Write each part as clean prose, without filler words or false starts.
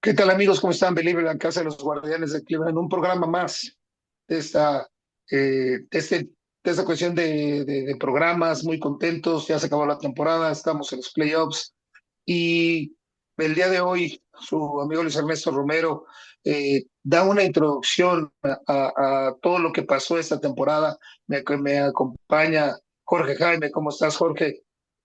¿Qué tal amigos? ¿Cómo están? Believer, la Casa de los Guardianes de Cleveland, un programa más de esta, de este, de esta cuestión de programas, muy contentos, ya se acabó la temporada, estamos en los playoffs y el día de hoy su amigo Luis Ernesto Romero da una introducción a todo lo que pasó esta temporada. Me acompaña Jorge Jaime. ¿Cómo estás, Jorge?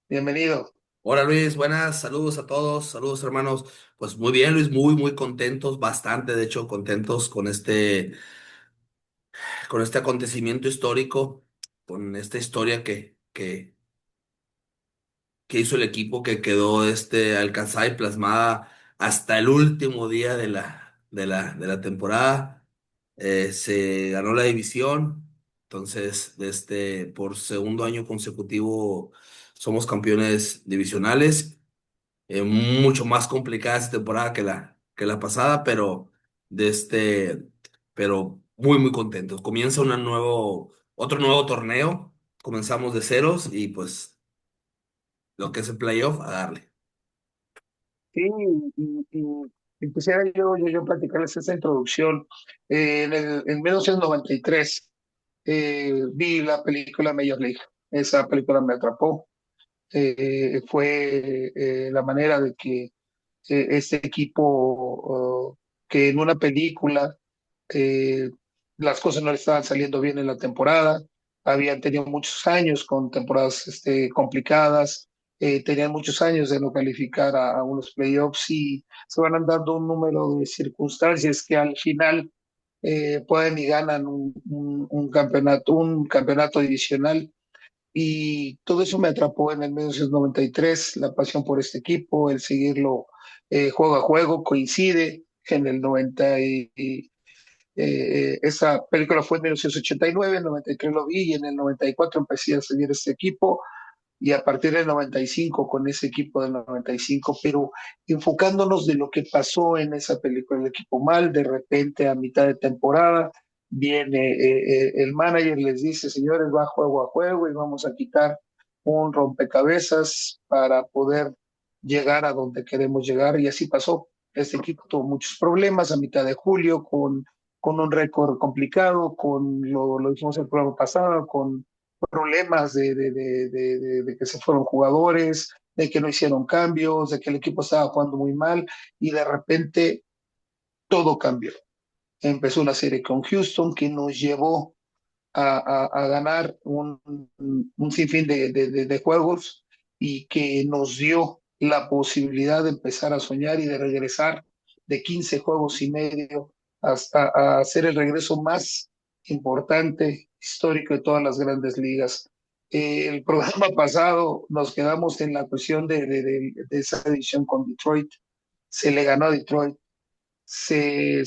Bienvenido. Hola Luis, buenas, saludos a todos, saludos hermanos. Pues muy bien Luis, muy contentos, bastante de hecho contentos con este acontecimiento histórico, con esta historia que hizo el equipo que quedó alcanzada y plasmada hasta el último día de la temporada. Se ganó la división, entonces por segundo año consecutivo somos campeones divisionales. Mucho más complicada esta temporada que la pasada, pero muy contentos. Comienza otro nuevo torneo, comenzamos de ceros y pues lo que es el playoff, a darle. Sí, y quisiera yo platicarles esta introducción. En 1993 vi la película Major League. Esa película me atrapó. Fue la manera de que este equipo, que en una película eh, las cosas no le estaban saliendo bien en la temporada, habían tenido muchos años con temporadas complicadas, tenían muchos años de no calificar a unos playoffs y se van dando un número de circunstancias que al final pueden y ganan un campeonato divisional. Y todo eso me atrapó en el 1993, la pasión por este equipo, el seguirlo juego a juego, coincide en el 90 esa película fue en 1989, en el 93 lo vi y en el 94 empecé a seguir este equipo y a partir del 95 con ese equipo del 95, pero enfocándonos de lo que pasó en esa película, el equipo mal, de repente a mitad de temporada viene el manager, les dice, señores, va juego a juego y vamos a quitar un rompecabezas para poder llegar a donde queremos llegar y así pasó. Este equipo tuvo muchos problemas a mitad de julio con un récord complicado, lo dijimos el programa pasado, con problemas de que se fueron jugadores, de que no hicieron cambios, de que el equipo estaba jugando muy mal y de repente todo cambió. Empezó una serie con Houston que nos llevó a ganar un sinfín de juegos y que nos dio la posibilidad de empezar a soñar y de regresar de 15 juegos y medio hasta a hacer el regreso más importante, histórico de todas las grandes ligas. El programa pasado nos quedamos en la cuestión de esa edición con Detroit. Se le ganó a Detroit, se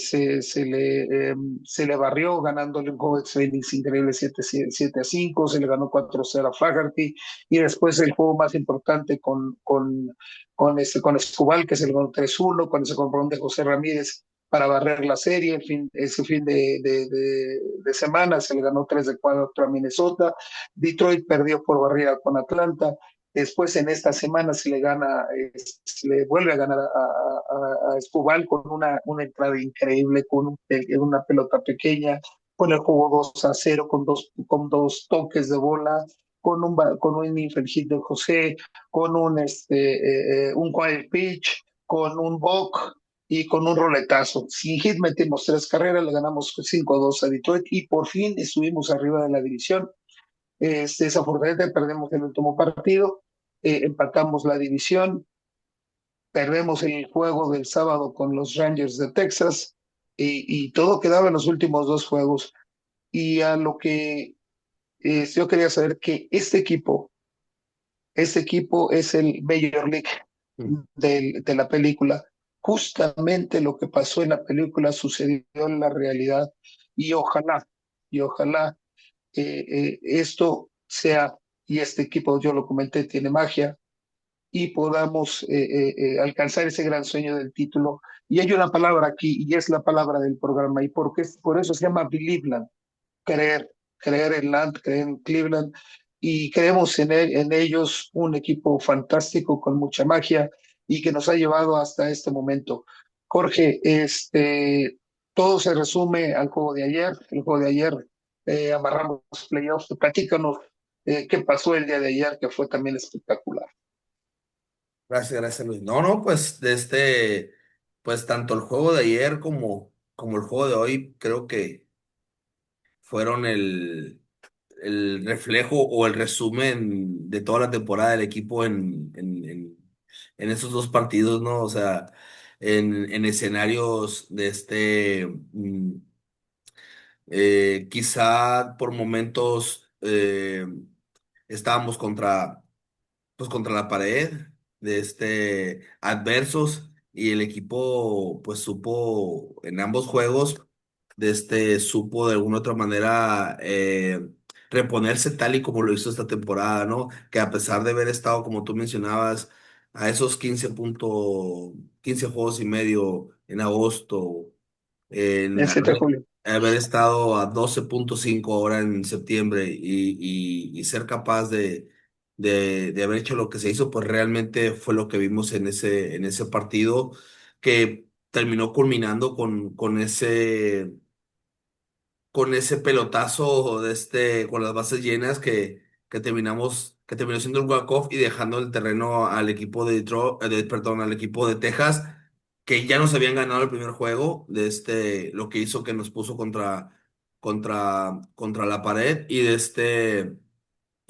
le barrió ganándole un juego de innings increíble 7-5, se le ganó 4-0 a Flaherty y después el juego más importante con Escobar, que se le ganó 3-1 con ese comprón de José Ramírez para barrer la serie. Ese fin de semana se le ganó 3-4 a Minnesota. Detroit perdió por barrida con Atlanta. Después en esta semana se le vuelve a ganar a Escobar con una entrada increíble, una pelota pequeña, con el juego 2-0, con dos toques de bola, con un infeliz de José, con un quiet pitch, con un walk y con un roletazo. Sin hit metimos 3 carreras, le ganamos 5-2 a Detroit y por fin estuvimos arriba de la división. Desafortunadamente perdemos el último partido, empatamos la división, perdemos el juego del sábado con los Rangers de Texas y todo quedaba en los últimos dos juegos. Y a lo que yo quería saber que este equipo es el Major League Mm. de la película. Justamente lo que pasó en la película sucedió en la realidad y ojalá esto sea, y este equipo, yo lo comenté, tiene magia, y podamos alcanzar ese gran sueño del título. Y hay una palabra aquí, y es la palabra del programa, y por eso se llama Believeland, creer en Land, creer en Cleveland, y creemos en ellos un equipo fantástico con mucha magia y que nos ha llevado hasta este momento. Jorge, todo se resume al juego de ayer. El juego de ayer amarramos playoffs. Platícanos qué pasó el día de ayer, que fue también espectacular. Gracias, gracias, Luis. No, no, pues pues tanto el juego de ayer como el juego de hoy, creo que fueron el reflejo o el resumen de toda la temporada del equipo en esos dos partidos, ¿no? O sea, en escenarios quizá por momentos estábamos contra la pared adversos, y el equipo pues supo en ambos juegos supo de alguna otra manera reponerse tal y como lo hizo esta temporada, ¿no? Que a pesar de haber estado, como tú mencionabas, a esos 15 juegos y medio en agosto, en El 7 de julio. haber estado a 12,5 ahora en septiembre, y ser capaz de haber hecho lo que se hizo, pues realmente fue lo que vimos en ese partido, que terminó culminando con ese pelotazo con las bases llenas que terminó siendo el walk-off y dejando el terreno al equipo de Detroit, perdón, al equipo de Texas, que ya nos habían ganado el primer juego, lo que hizo que nos puso contra la pared,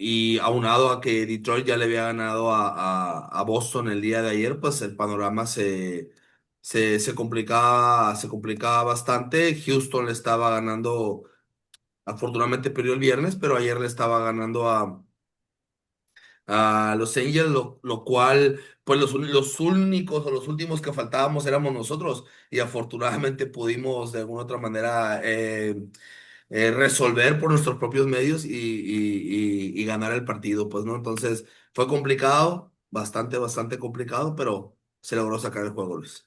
y aunado a que Detroit ya le había ganado a Boston el día de ayer, pues el panorama se complicaba bastante. Houston le estaba ganando, afortunadamente perdió el viernes, pero ayer le estaba ganando a Los Angels, lo cual, pues los únicos o los últimos que faltábamos éramos nosotros, y afortunadamente pudimos de alguna otra manera resolver por nuestros propios medios y ganar el partido, pues, ¿no? Entonces fue complicado, bastante, bastante complicado, pero se logró sacar el juego, Luis.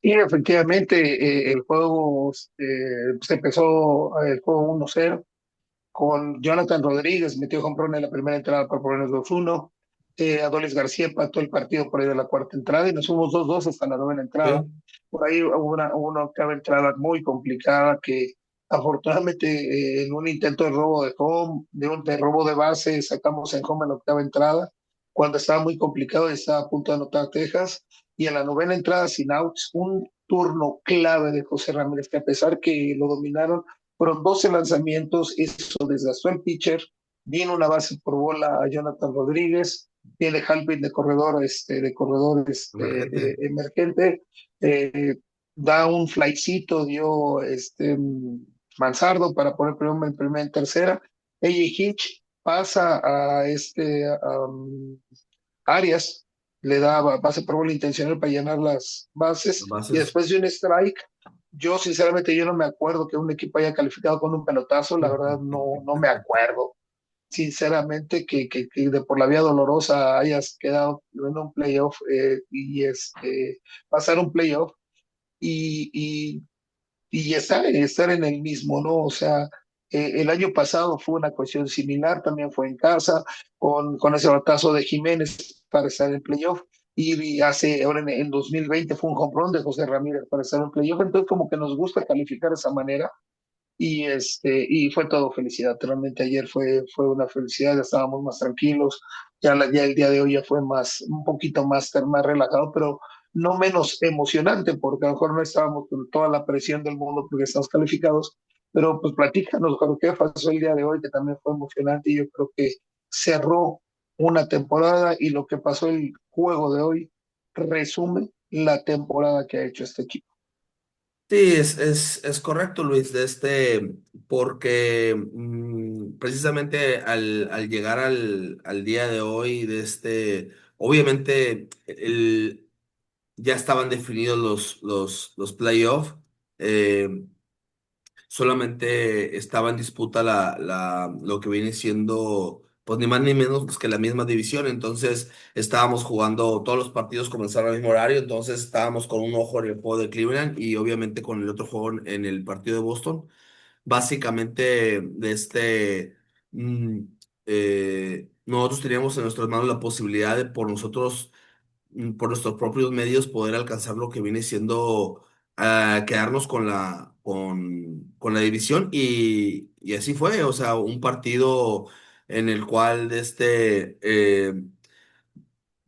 Y efectivamente, el juego se empezó el juego 1-0 con Jonathan Rodríguez, metió home run en la primera entrada para ponernos 2-1. Adolis García empató el partido por ahí de la cuarta entrada y nos fuimos 2-2 hasta la novena entrada. Sí, Por ahí hubo una octava entrada muy complicada que afortunadamente en un intento de robo de home, de robo de base, sacamos en home en la octava entrada, cuando estaba muy complicado y estaba a punto de anotar Texas. Y en la novena entrada sin outs, un turno clave de José Ramírez, que a pesar que lo dominaron, fueron 12 lanzamientos, eso desgastó el pitcher, vino una base por bola a Jonathan Rodríguez, tiene Halpin de corredor emergente. emergente, eh, da un flycito, dio Mansardo para poner primero en primera en tercera, AJ Hitch pasa a Arias, le da base por bola intencional para llenar las Las bases, y bases. después de un strike, yo sinceramente yo no me acuerdo que un equipo haya calificado con un pelotazo, la verdad no me acuerdo. Sinceramente que de por la vía dolorosa hayas quedado en un playoff pasar un playoff y, y, y estar en el mismo, ¿no? O sea, el año pasado fue una cuestión similar, también fue en casa, con ese batazo de Jiménez para estar en playoff. Y ahora en 2020 fue un home run de José Ramírez para estar en playoff. Entonces, como que nos gusta calificar de esa manera y fue todo felicidad. Realmente ayer fue una felicidad, ya estábamos más tranquilos, ya el día de hoy ya fue un poquito más relajado, pero no menos emocionante, porque a lo mejor no estábamos con toda la presión del mundo porque estamos calificados, pero pues platícanos, con qué pasó el día de hoy, que también fue emocionante, y yo creo que cerró una temporada, y lo que pasó el juego de hoy resume la temporada que ha hecho este equipo. Sí, es correcto, Luis, porque precisamente al llegar al día de hoy, obviamente ya estaban definidos los playoffs. Solamente estaba en disputa lo que viene siendo, pues ni más ni menos pues, que la misma división. Entonces estábamos jugando, todos los partidos comenzaron al mismo horario, entonces estábamos con un ojo en el juego de Cleveland y obviamente con el otro juego en el partido de Boston. Básicamente, nosotros teníamos en nuestras manos la posibilidad de por nosotros por nuestros propios medios poder alcanzar lo que viene siendo quedarnos con la división y así fue, o sea, un partido en el cual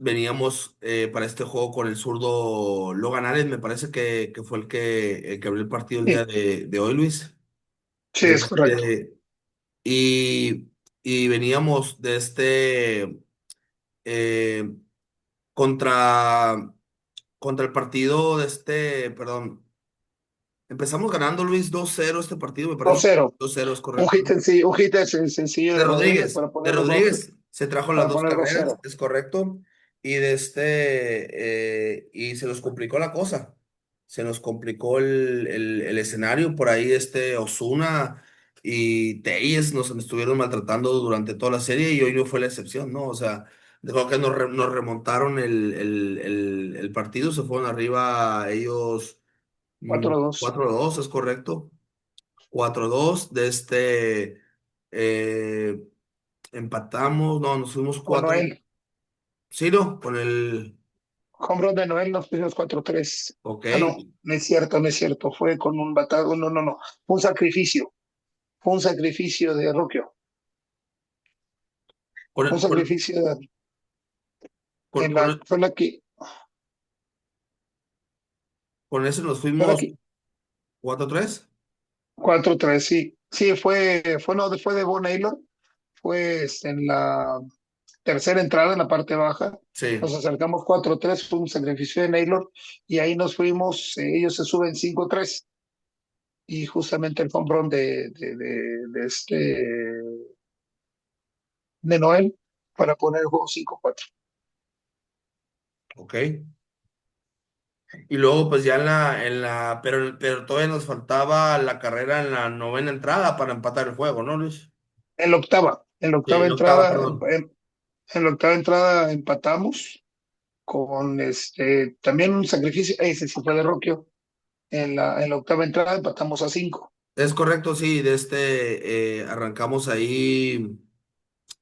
veníamos para este juego con el zurdo Logan Allen, me parece que fue el que abrió el partido el día Sí, de hoy, Luis. sí, De es correcto. este, y, y veníamos eh, contra, contra el partido perdón, empezamos ganando, Luis, 2-0 este partido, me parece. 2-0. 2-0 es correcto. Un hit sencillo de Rodríguez De Rodríguez se trajo las para dos poner dos carreras, 0 es correcto. Y se nos complicó la cosa. Se nos complicó el escenario. Por ahí Osuna y Telles nos estuvieron maltratando durante toda la serie y hoy no fue la excepción, ¿no? O sea, creo que nos remontaron el partido, se fueron arriba ellos 4-2. 4-2, es correcto. 4-2 eh, empatamos, no, nos fuimos Con 4. Noel. Sí, no, con el. Home run de Noel nos pusimos 4-3. Ok. Ah, no, no es cierto, no es cierto. Fue con un batado. No, no, no. Fue un sacrificio. Fue un sacrificio de Rocchio. Fue un Con, con, sacrificio con, con, fue la que, con ese nos fue la fuimos que, 4-3. 4-3, sí. Sí, no, fue de Von Naylor. Fue en la tercera entrada, en la parte baja. Nos Sí, acercamos 4-3, fue un sacrificio de Naylor. Y ahí nos fuimos, ellos se suben 5-3. Y justamente el home run de Noel para poner el juego 5-4. ok. Y luego, pues ya pero todavía nos faltaba la carrera en la novena entrada para empatar el juego, ¿no, Luis? En la Sí, octava en octava, entrada, perdón. en la octava entrada empatamos con también un sacrificio, ese sí fue de Rocchio. En la octava entrada empatamos a 5. Es correcto, sí, arrancamos ahí.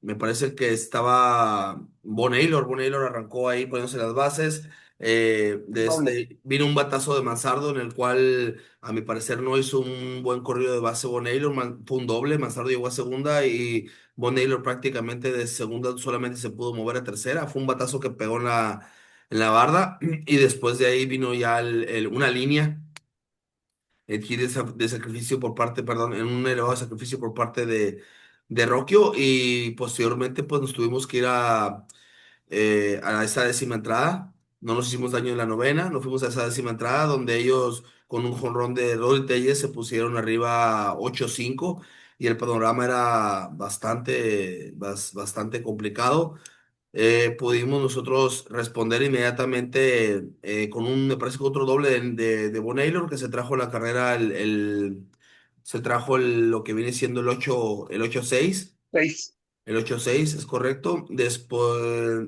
Me parece que estaba Von Naylor arrancó ahí poniéndose las bases. Doble. Vino un batazo de Manzardo en el cual, a mi parecer, no hizo un buen corrido de base Von Naylor. Fue un doble. Manzardo llegó a segunda y Von Naylor prácticamente de segunda solamente se pudo mover a tercera. Fue un batazo que pegó en la barda y después de ahí vino ya una línea aquí de sacrificio por parte, perdón, en un elevado sacrificio por parte de Rocchio y posteriormente pues nos tuvimos que ir a esa décima entrada. No nos hicimos daño en la novena, nos fuimos a esa décima entrada donde ellos con un jonrón de Rodri Telles se pusieron arriba 8-5 y el panorama era bastante complicado. Pudimos nosotros responder inmediatamente me parece que otro doble de Von Naylor, que se trajo la carrera, se trajo lo que viene siendo el 8-6. 6. El 8-6 es correcto. Después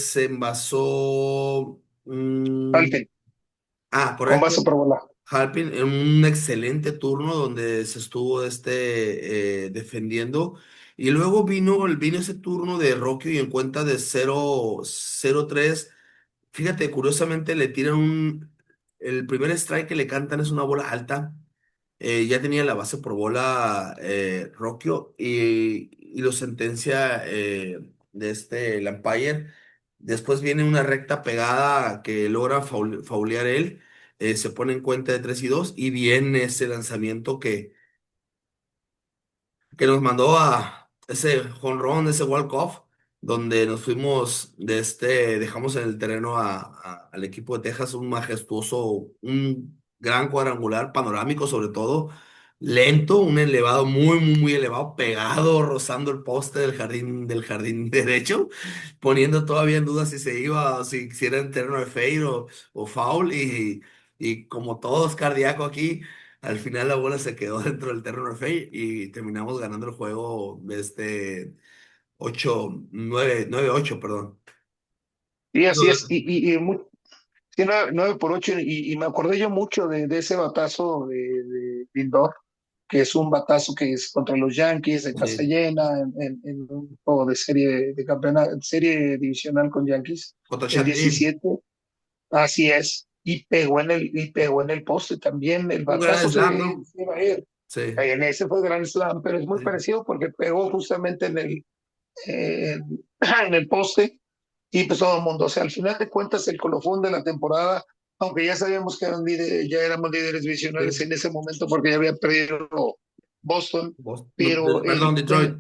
se envasó. Alten, con Correcto. vaso por bola. Halpin en un excelente turno donde se estuvo defendiendo. Y luego vino ese turno de Rocchio y en cuenta de 0-3. Fíjate, curiosamente le tiran el primer strike que le cantan es una bola alta. Ya tenía la base por bola Rocchio y lo sentencia el umpire. Después viene una recta pegada que logra faulear él. Se pone en cuenta de 3-2 y viene ese lanzamiento que nos mandó a ese jonrón, ese walk-off, donde nos fuimos dejamos en el terreno al equipo de Texas un majestuoso, un gran cuadrangular, panorámico sobre todo, lento, un elevado muy, muy, muy elevado, pegado, rozando el poste del jardín derecho, poniendo todavía en duda si se iba, o si era en terreno de fair o foul, y como todos cardíaco aquí. Al final la bola se quedó dentro del terreno de Fey y terminamos ganando el juego 8-9-8, perdón. Y así es. Digo, Sí, 9 por 8. Y me acordé yo mucho de ese batazo de Lindor. que es un batazo que es contra los Yankees de casa Sí, llena en un juego de serie de campeonato, serie divisional con Yankees, contra el Chantilly. 17. Así es. Y pegó en el poste también. El Un gran batazo slam, ¿no? se iba a ir. Sí, En ese fue Grand Slam, pero es muy sí. parecido porque pegó justamente eh, en el poste y pues todo el mundo. O sea, al final de cuentas, el colofón de la temporada, aunque ya sabíamos que ya éramos líderes divisionales Sí. en ese momento porque ya había perdido Boston, No, pero perdón, Detroit.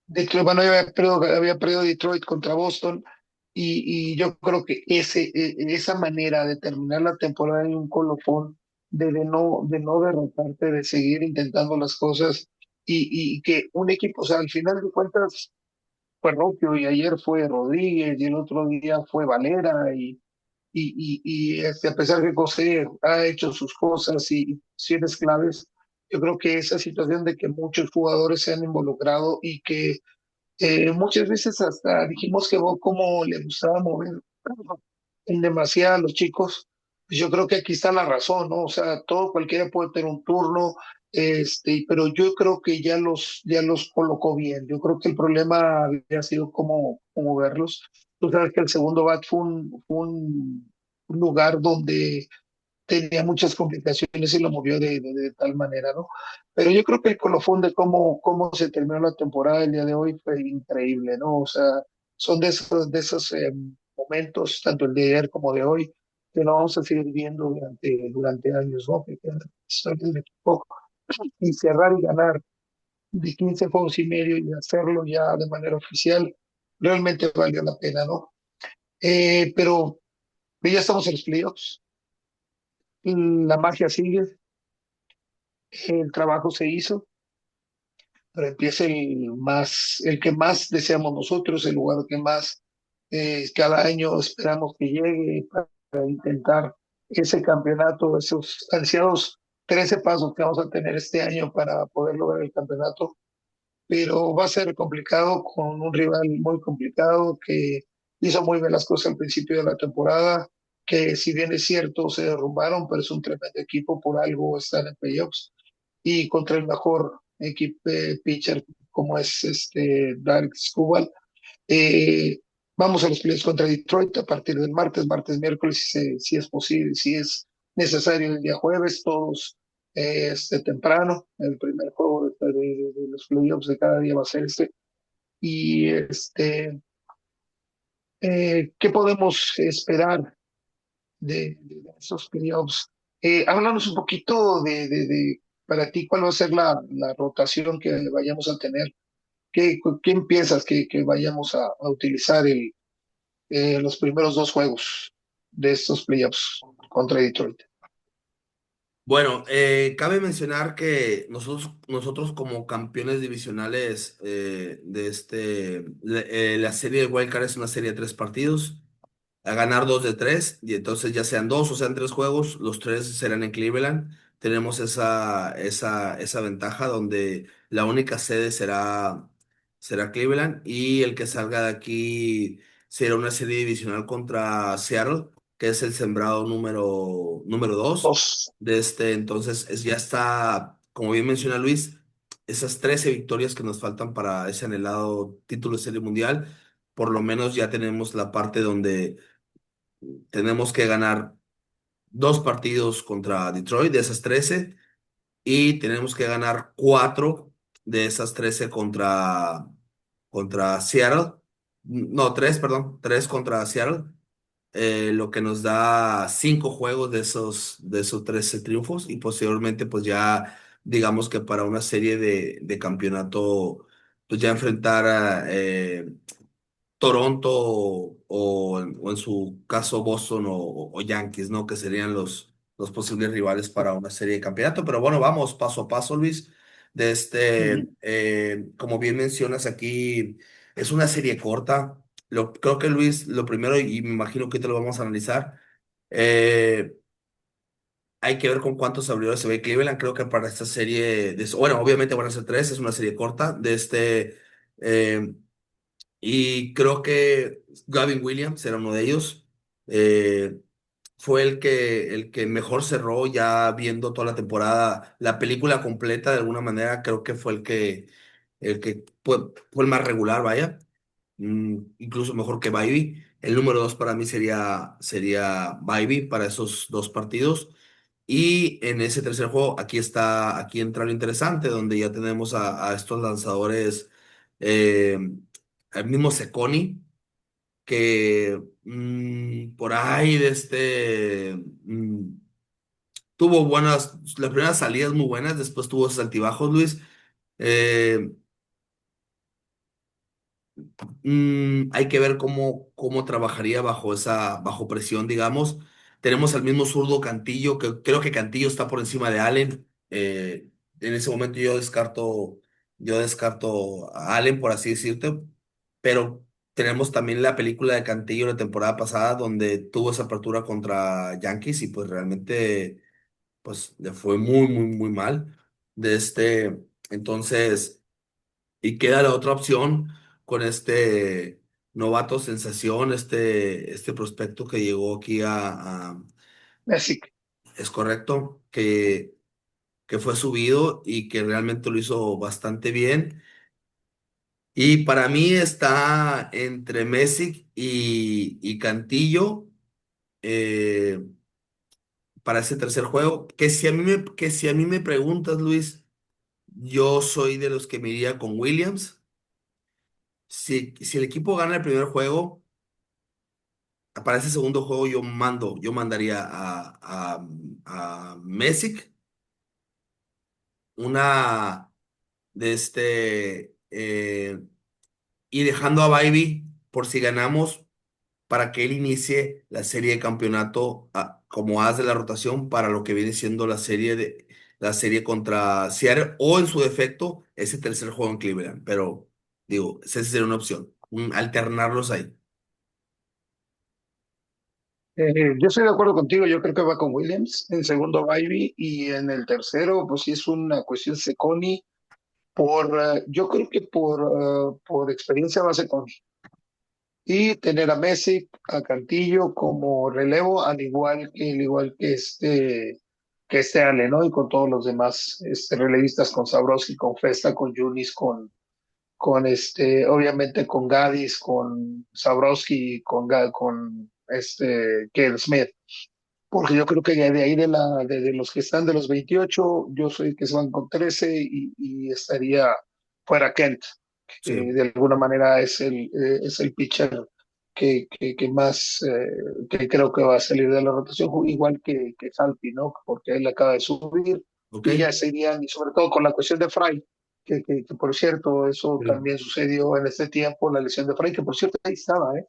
Detroit, bueno, había perdido Detroit contra Boston y yo creo que esa manera de terminar la temporada en un colofón, de no derrotarte, de seguir intentando las cosas y que un equipo, o sea, al final de cuentas fue Roquio y ayer fue Rodríguez y el otro día fue Valera a pesar que José ha hecho sus cosas y acciones claves, yo creo que esa situación de que muchos jugadores se han involucrado y que muchas veces hasta dijimos que vos como le gustaba mover en demasía a los chicos, pues yo creo que aquí está la razón, ¿no? O sea, cualquiera puede tener un turno, pero yo creo que ya los colocó bien. Yo creo que el problema había sido cómo verlos. Tú sabes que el segundo bat un lugar donde tenía muchas complicaciones y lo movió de tal manera, ¿no? Pero yo creo que el colofón de cómo se terminó la temporada el día de hoy fue increíble, ¿no? O sea, son de esos momentos, tanto el de ayer como de hoy, que lo vamos a seguir viendo durante años, ¿no? Que queda la historia del equipo y cerrar y ganar de 15 juegos y medio y hacerlo ya de manera oficial, realmente valió la pena, ¿no? Pero ya estamos en los playoffs, la magia sigue, el trabajo se hizo, pero empieza el que más deseamos nosotros, el lugar que más cada año esperamos que llegue para intentar ese campeonato, esos ansiados 13 pasos que vamos a tener este año para poder lograr el campeonato, pero va a ser complicado con un rival muy complicado que hizo muy bien las cosas al principio de la temporada, que si bien es cierto se derrumbaron, pero es un tremendo equipo, por algo están en playoffs y contra el mejor equipo pitcher como es Dark Skubal. Eh, Vamos a los playoffs contra Detroit a partir del martes, miércoles, si es posible, si es necesario el día jueves, todos temprano. El primer juego de los playoffs de cada día va a ser este. Y ¿qué podemos esperar de esos playoffs? Háblanos un poquito para ti, ¿cuál va a ser la rotación que vayamos a tener? ¿Quién piensas que vayamos a utilizar los primeros dos juegos de estos playoffs contra Detroit? Bueno, cabe mencionar que nosotros como campeones divisionales la serie de Wild Card es una serie de 3 partidos, a ganar 2 de 3, y entonces ya sean 2 o sean 3 juegos, los 3 serán en Cleveland. Tenemos esa ventaja donde la única sede será Cleveland, y el que salga de aquí será una serie divisional contra Seattle, que es el sembrado número 2 Dos. entonces ya está, como bien menciona Luis, esas 13 victorias que nos faltan para ese anhelado título de Serie Mundial. Por lo menos ya tenemos la parte donde tenemos que ganar 2 partidos contra Detroit de esas 13, y tenemos que ganar 4 de esas 13 contra Seattle. No, 3, perdón, 3 contra Seattle, lo que nos da 5 juegos de esos 13 triunfos, y posteriormente pues ya digamos que para una serie de campeonato pues ya enfrentar a Toronto o en su caso Boston o Yankees, ¿no? Que serían los posibles rivales para una serie de campeonato. Pero bueno, vamos paso a paso, Luis. Ujú. Como bien mencionas aquí, es una serie corta. Creo que Luis, lo primero, y me imagino que te lo vamos a analizar, eh, hay que ver con cuántos abridores se ve Cleveland. Creo que para esta serie, bueno, obviamente van a ser 3, es una serie corta eh, y creo que Gavin Williams era uno de ellos. Eh, fue el que mejor cerró ya viendo toda la temporada, la película completa de alguna manera, creo que fue el que fue el más regular, vaya. Incluso mejor que Baby. El número dos para mí sería Baby para esos dos partidos. Y en ese tercer juego, aquí entra lo interesante, donde ya tenemos a estos lanzadores, eh, al mismo Seconi, que por ahí tuvo las primeras salidas muy buenas, después tuvo sus altibajos, Luis. Eh, Hay que ver cómo trabajaría bajo presión, digamos. Tenemos al mismo zurdo Cantillo, que creo que Cantillo está por encima de Allen. En ese momento yo descarto a Allen, por así decirte, pero tenemos también la película de Cantillo la temporada pasada, donde tuvo esa apertura contra Yankees y pues realmente pues le fue muy, muy, muy mal. Entonces. Y queda la otra opción con este novato sensación, este prospecto que llegó aquí Messi. es correcto, que fue subido y que realmente lo hizo bastante bien. Y para mí está entre Messi y Cantillo, eh, para ese tercer juego, que si a mí me preguntas, Luis, yo soy de los que me iría con Williams. Si el equipo gana el primer juego, para ese segundo juego yo mandaría a Messick, una y dejando a Baby por si ganamos, para que él inicie la serie de campeonato, como as de la rotación para lo que viene siendo la serie contra Seattle, o en su defecto ese tercer juego en Cleveland. Pero digo, esa sería una opción, alternarlos ahí. Yo estoy de acuerdo contigo, yo creo que va con Williams, en segundo Bailey y en el tercero, pues sí es una cuestión Seconi, yo creo que por experiencia va Seconi. Y tener a Messi, a Cantillo como relevo, al igual que Ale, ¿no? Y con todos los demás relevistas, con Sabrowski, con Festa, con Yunis, obviamente con Gadis, con Sabrowski, con Kehl Smith, porque yo creo que de ahí de los que están de los 28, yo soy que se van con 13 y estaría fuera Kent, que Sí, de alguna manera es el pitcher que más, que creo que va a salir de la rotación, igual que Salpi, ¿no? Porque él acaba de subir ok. y ya serían, y sobre todo con la cuestión de Fry, que por cierto, eso Sí. también sucedió en este tiempo, la lesión de Fry, que por cierto ahí estaba, ¿eh?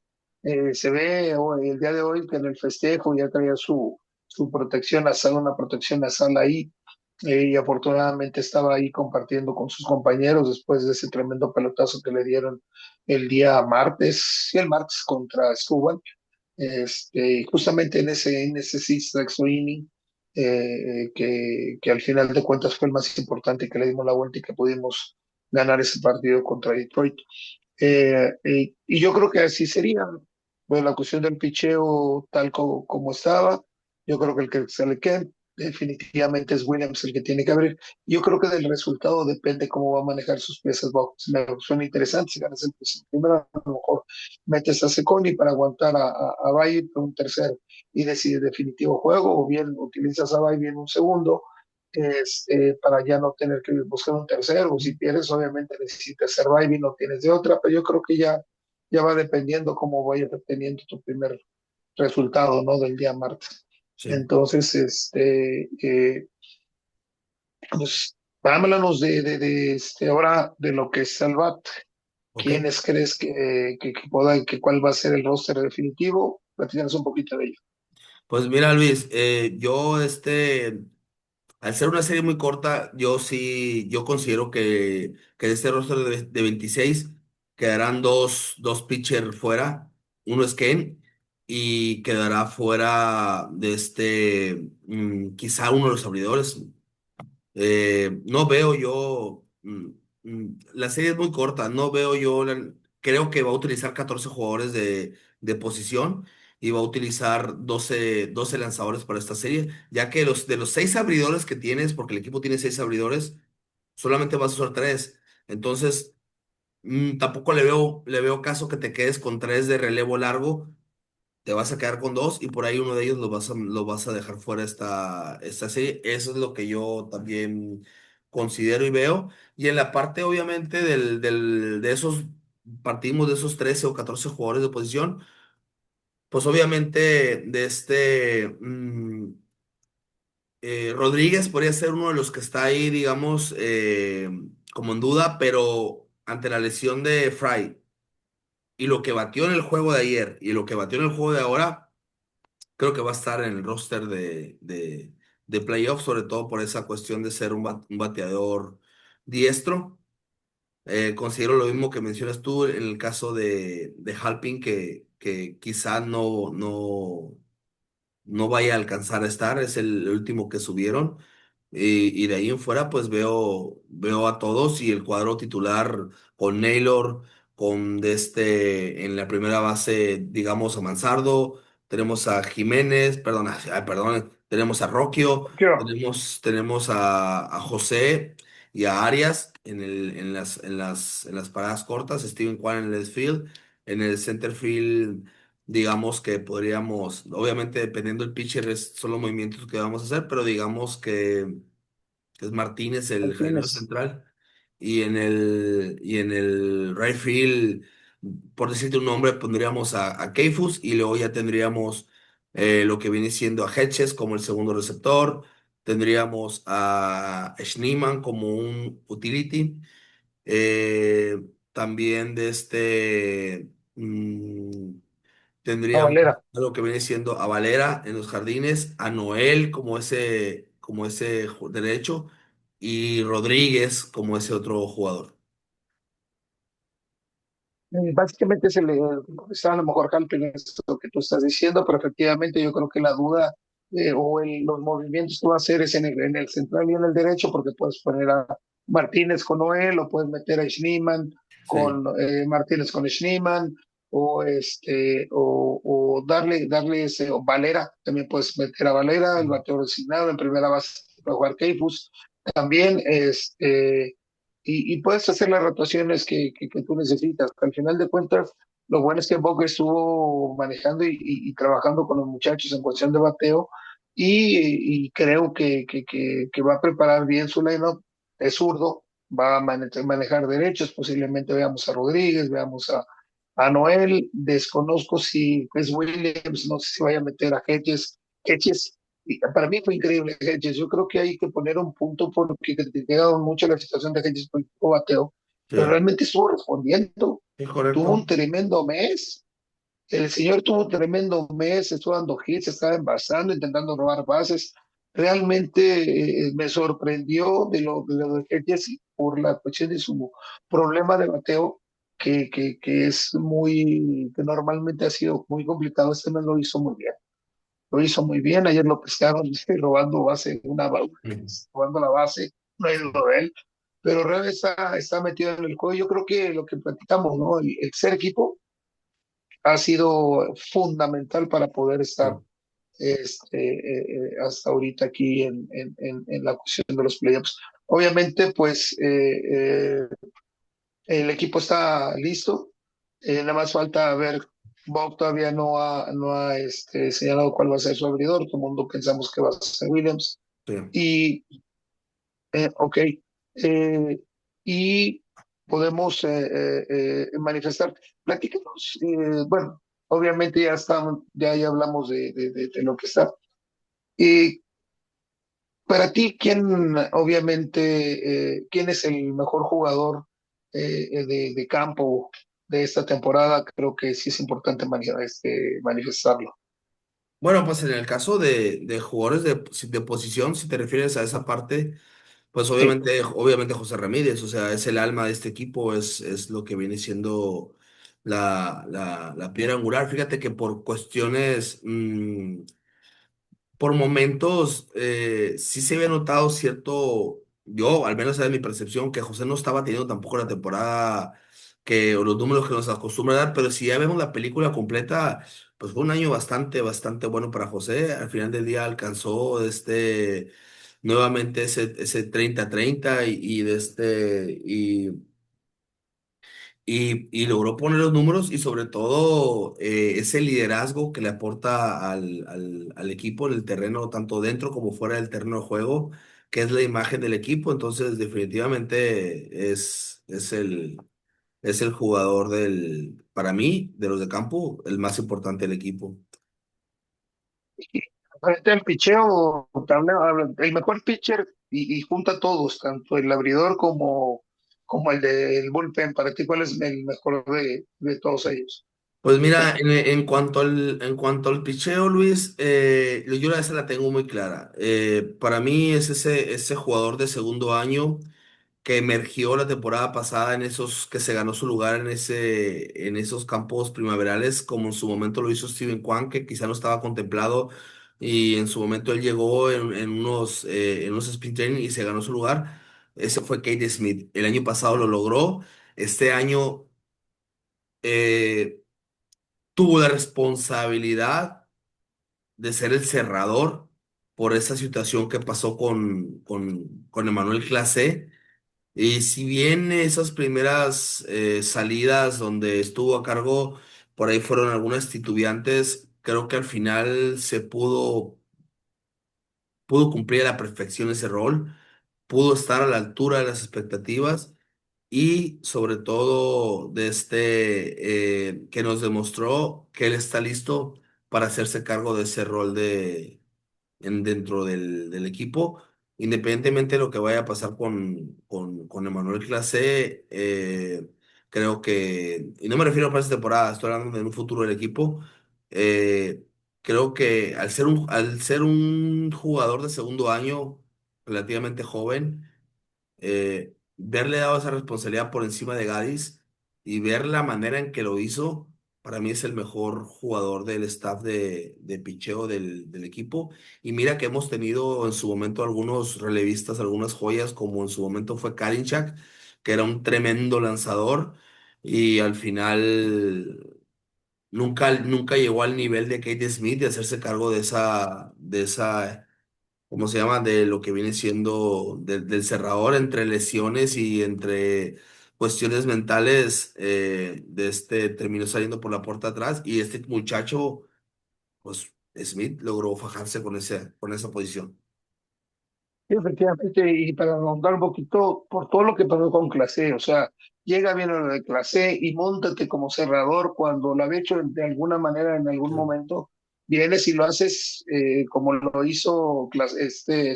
Se ve hoy, el día de hoy que en el festejo ya traía su protección nasal, una protección nasal ahí, y afortunadamente estaba ahí compartiendo con sus compañeros después de ese tremendo pelotazo que le dieron el día martes, sí, el martes contra Stuban, justamente en ese sexto inning, que al final de cuentas fue el más importante, que le dimos la vuelta y que pudimos ganar ese partido contra Detroit. Y yo creo que así sería. Bueno, la cuestión del picheo tal como estaba, yo creo que el que se le quede definitivamente es Williams el que tiene que abrir. Yo creo que del resultado depende cómo va a manejar sus piezas bajas. Me suena interesante si ganas el primero, a lo mejor metes a Seconi para aguantar a Bayi por un tercero y decides definitivo juego, o bien utilizas a Bayi en un segundo, para ya no tener que buscar un tercero, o si pierdes, obviamente necesitas hacer Baby, no tienes de otra, pero yo creo que ya va dependiendo cómo vaya teniendo tu primer resultado, ¿no? Del día martes. Sí, Entonces, pues, háblanos ahora de lo que es Salvat. ok. ¿Quiénes crees cuál va a ser el roster definitivo? Platícanos un poquito de ello. Pues mira, Luis, al ser una serie muy corta, yo considero que de este roster de 26 quedarán dos pitchers fuera. Uno es Ken y quedará fuera quizá uno de los abridores. No veo yo, la serie es muy corta, no veo yo, creo que va a utilizar 14 jugadores de posición y va a utilizar doce lanzadores para esta serie, ya que de los seis abridores que tienes, porque el equipo tiene seis abridores, solamente vas a usar tres. Entonces, tampoco le veo caso que te quedes con tres de relevo largo, te vas a quedar con dos y por ahí uno de ellos lo vas a dejar fuera esta serie. Eso es lo que yo también considero y veo. Y en la parte, obviamente, de esos, partimos de esos 13 o 14 jugadores de posición, pues obviamente Rodríguez podría ser uno de los que está ahí, digamos, como en duda, pero ante la lesión de Fry y lo que batió en el juego de ayer y lo que batió en el juego de ahora, creo que va a estar en el roster de playoffs, sobre todo por esa cuestión de ser un bateador diestro. Considero lo mismo que mencionas tú en el caso de Halpin, que quizá no vaya a alcanzar a estar, es el último que subieron. Y de ahí en fuera, pues veo a todos y el cuadro titular con Naylor, en la primera base, digamos, a Mansardo, tenemos a Jiménez, perdón, perdón, tenemos a Roquio, Yo, tenemos a José y a Arias en las paradas cortas, Steven Kwan en el left field, en el center field. Digamos que podríamos, obviamente dependiendo del pitcher, son los movimientos que vamos a hacer, pero digamos que es Martínez el jardinero Martínez. central. Y en el right field, por decirte un nombre, pondríamos a Keifoos y luego ya tendríamos lo que viene siendo a Hedges como el segundo receptor. Tendríamos a Schneemann como un utility. También A tendríamos Valera. lo que viene siendo a Valera en los jardines, a Noel como ese derecho y Rodríguez como ese otro jugador. Básicamente está a lo mejor Halpin es lo que tú estás diciendo, pero efectivamente yo creo que la duda los movimientos que va a hacer es en el central y en el derecho, porque puedes poner a Martínez con Noel, o puedes meter a Schneemann Sí. con Martínez con Schneemann, o darle ese, o Valera, también puedes meter a Valera, el bateador designado, en primera base para jugar Keifus, también y puedes hacer las rotaciones que tú necesitas. Al final de cuentas, lo bueno es que Boca estuvo manejando y trabajando con los muchachos en cuestión de bateo y creo que va a preparar bien su lineup. Es zurdo, va a manejar derechos, posiblemente veamos a Rodríguez, veamos a Noel, desconozco si es Williams, no sé si vaya a meter a Hedges. Hedges y para mí fue increíble Hedges. Yo creo que hay que poner un punto porque criticaron mucho la situación de Hedges por el bateo, pero Sí, realmente estuvo respondiendo. es Tuvo correcto. un tremendo mes. El señor tuvo un tremendo mes, estuvo dando hits, estaba envasando, intentando robar bases. Realmente me sorprendió de lo de Hedges por la cuestión de su problema de bateo, que es que normalmente ha sido muy complicado. Este mes lo hizo muy bien. Lo hizo muy bien. Ayer lo pescaron robando base, Ujú. robando la base, no hay duda de él. Pero realmente está metido en el juego. Yo creo que lo que platicamos, ¿no? El ser equipo ha sido fundamental para poder Sí, estar hasta ahorita aquí en la cuestión de los playoffs. Obviamente, pues el equipo está listo. Nada más falta ver. Bob todavía no ha señalado cuál va a ser su abridor. Todo el mundo pensamos que va a ser Williams. sí. Y, ok. Y podemos manifestar. Platícanos. Bueno, obviamente ya hablamos de lo que está. Y para ti, quién es el mejor jugador de campo de esta temporada? Creo que sí es importante manifestarlo. Bueno, pues en el caso de jugadores de posición, si te refieres a esa parte, pues Sí, obviamente José Ramírez, o sea, es el alma de este equipo, es lo que viene siendo la piedra angular. Fíjate que por cuestiones, por momentos, sí se había notado cierto, yo al menos era mi percepción, que José no estaba teniendo tampoco la temporada o los números que nos acostumbra a dar, pero si ya vemos la película completa, pues fue un año bastante, bastante bueno para José. Al final del día alcanzó nuevamente ese 30-30 y logró poner los números y sobre todo ese liderazgo que le aporta al equipo en el terreno, tanto dentro como fuera del terreno de juego, que es la imagen del equipo. Entonces, definitivamente es el jugador para mí, de los de campo, el más importante del equipo. Frente al picheo, el mejor pitcher y junta a todos, tanto el abridor como el del bullpen. Para ti, ¿cuál es el mejor de todos ellos? Pues mira, en cuanto al picheo, Luis, yo esa la tengo muy clara. Para mí es ese jugador de segundo año que emergió la temporada pasada que se ganó su lugar en esos campos primaverales, como en su momento lo hizo Steven Kwan, que quizá no estaba contemplado, y en su momento él llegó en unos sprint training y se ganó su lugar. Ese fue Kate Smith. El año pasado lo logró. Este año eh, tuvo la responsabilidad de ser el cerrador por esa situación que pasó con Emmanuel Clase. Y si bien esas primeras salidas donde estuvo a cargo, por ahí fueron algunas titubeantes, creo que al final pudo cumplir a la perfección ese rol, pudo estar a la altura de las expectativas y sobre todo que nos demostró que él está listo para hacerse cargo de ese rol dentro del equipo, independientemente de lo que vaya a pasar con Emmanuel Clase. Creo que, y no me refiero para esta temporada, estoy hablando de un futuro del equipo. eh, Creo que al ser un jugador de segundo año relativamente joven, verle dado esa responsabilidad por encima de Gadis y ver la manera en que lo hizo, para mí es el mejor jugador del staff de picheo del equipo. Y mira que hemos tenido en su momento algunos relevistas, algunas joyas, como en su momento fue Karinchak, que era un tremendo lanzador y al final nunca llegó al nivel de Kate Smith de hacerse cargo de esa ¿cómo se llama? De lo que viene siendo del cerrador entre lesiones y entre cuestiones mentales. Terminó saliendo por la puerta atrás y este muchacho, pues Smith logró fajarse con esa posición. Sí, efectivamente, y para ahondar un poquito por todo lo que pasó con Clase, o sea, llega bien lo de Clase y móntate como cerrador cuando lo había hecho de alguna manera en algún Sí. momento, vienes y lo haces como lo hizo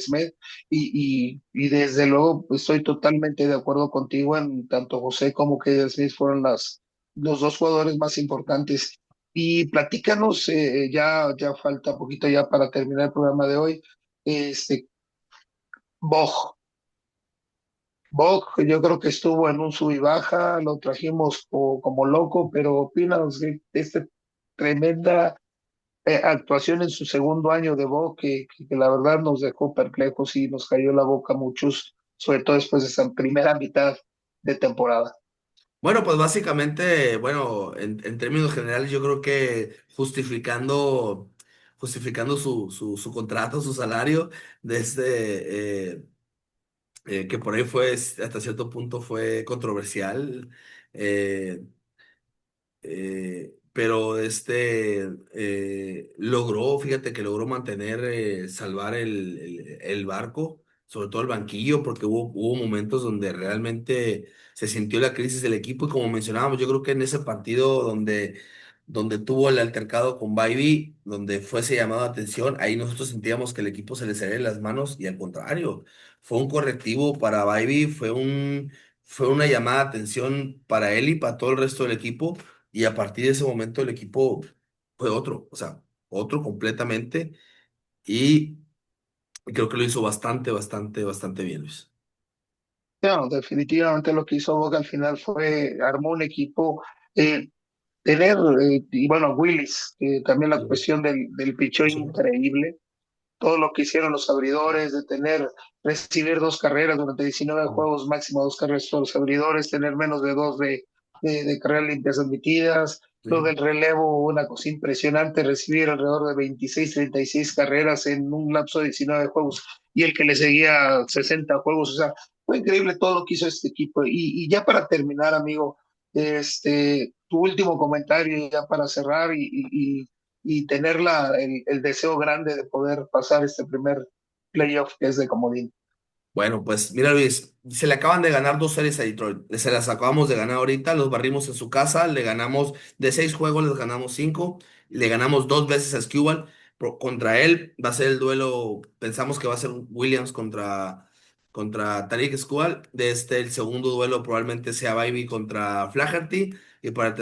Smith y desde luego pues, estoy totalmente de acuerdo contigo en tanto José como que Smith fueron los dos jugadores más importantes. Y platícanos, ya falta poquito ya para terminar el programa de hoy. Este, Boj. Boj, yo creo que estuvo en un sub y baja, lo trajimos como loco, pero opinas de esta tremenda actuación en su segundo año de Boj, que la verdad nos dejó perplejos y nos cayó la boca a muchos, sobre todo después de esa primera mitad de temporada. Bueno, pues básicamente, bueno, en términos generales, yo creo que justificando su contrato, su salario, que por ahí hasta cierto punto fue controversial. eh, pero fíjate que logró salvar el barco, sobre todo el banquillo, porque hubo momentos donde realmente se sintió la crisis del equipo y como mencionábamos, yo creo que en ese partido donde tuvo el altercado con Baby, donde fue ese llamado de atención, ahí nosotros sentíamos que el equipo se le salía de las manos y al contrario, fue un correctivo para Baby, fue una llamada de atención para él y para todo el resto del equipo y a partir de ese momento el equipo fue otro, o sea, otro completamente. Y creo que lo hizo bastante, bastante, bastante bien, Luis. No, definitivamente lo que hizo Boca al final fue armó un equipo, eh, tener, y bueno, Willis, también la Sí. cuestión del pichón increíble todo lo que hicieron los abridores, de recibir dos carreras durante 19 juegos, máximo dos carreras todos los abridores, tener menos de dos de carreras limpias admitidas. Lo Sí. del relevo, una cosa impresionante, recibir alrededor de 26, 36 carreras en un lapso de 19 juegos y el que le seguía 60 juegos. O sea, fue increíble todo lo que hizo este equipo. Y ya para terminar, amigo, tu último comentario ya para cerrar y tener el deseo grande de poder pasar este primer playoff que es de comodín. Bueno, pues mira Luis, se le acaban de ganar dos series a Detroit. Se las acabamos de ganar ahorita, los barrimos en su casa, le ganamos de 6 juegos, les ganamos cinco, le ganamos dos veces a Skubal. Contra él va a ser el duelo, pensamos que va a ser Williams contra Tariq Skubal. El segundo duelo probablemente sea Baby contra Flaherty. Y para el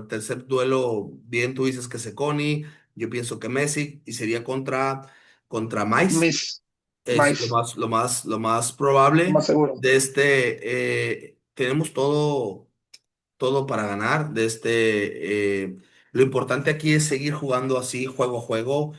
tercer duelo, bien tú dices que Seconi, yo pienso que Messi, y sería contra Mice. Mis, Es lo más, más, lo más, lo más más probable seguro. tenemos todo para ganar. Lo importante aquí es seguir jugando así, juego a juego.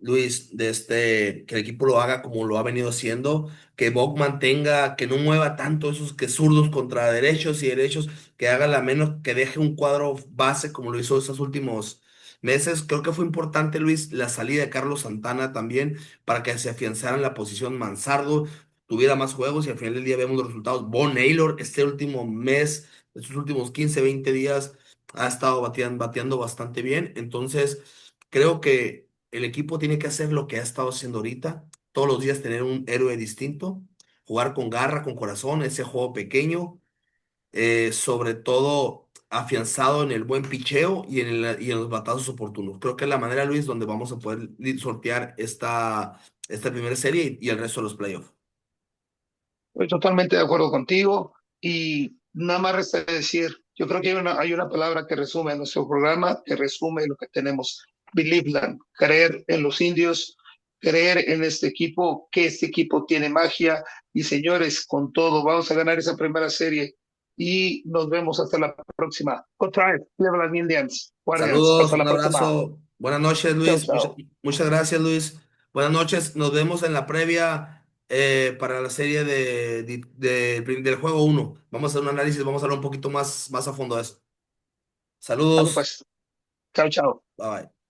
Luis, que el equipo lo haga como lo ha venido haciendo, que Bock mantenga, que no mueva tanto esos que zurdos contra derechos y derechos, que haga la menos, que deje un cuadro base como lo hizo esos últimos meses. Creo que fue importante, Luis, la salida de Carlos Santana también para que se afianzara en la posición Mansardo, tuviera más juegos y al final del día vemos los resultados. Von Naylor este último mes, estos últimos 15 20 días, ha estado bateando bastante bien. Entonces, creo que el equipo tiene que hacer lo que ha estado haciendo ahorita, todos los días tener un héroe distinto, jugar con garra, con corazón, ese juego pequeño, sobre todo afianzado en el buen picheo y en los batazos oportunos. Creo que es la manera, Luis, donde vamos a poder sortear esta primera serie y el resto de los playoffs. Estoy totalmente de acuerdo contigo y nada más resta decir, yo creo que hay una palabra que resume nuestro programa, que resume lo que tenemos. Believe land, creer en los indios, creer en este equipo, que este equipo tiene magia y señores, con todo, vamos a ganar esa primera serie y nos vemos hasta la próxima. Go Tribe, Cleveland Indians, Guardians, Saludos, hasta un la próxima. abrazo. Buenas noches, Chao, Luis. Muchas, chao. muchas gracias, Luis. Buenas noches. Nos vemos en la previa para la serie del juego uno. Vamos a hacer un análisis, vamos a hablar un poquito más a fondo de eso. Dale Saludos. pues, chao, chao. Bye bye.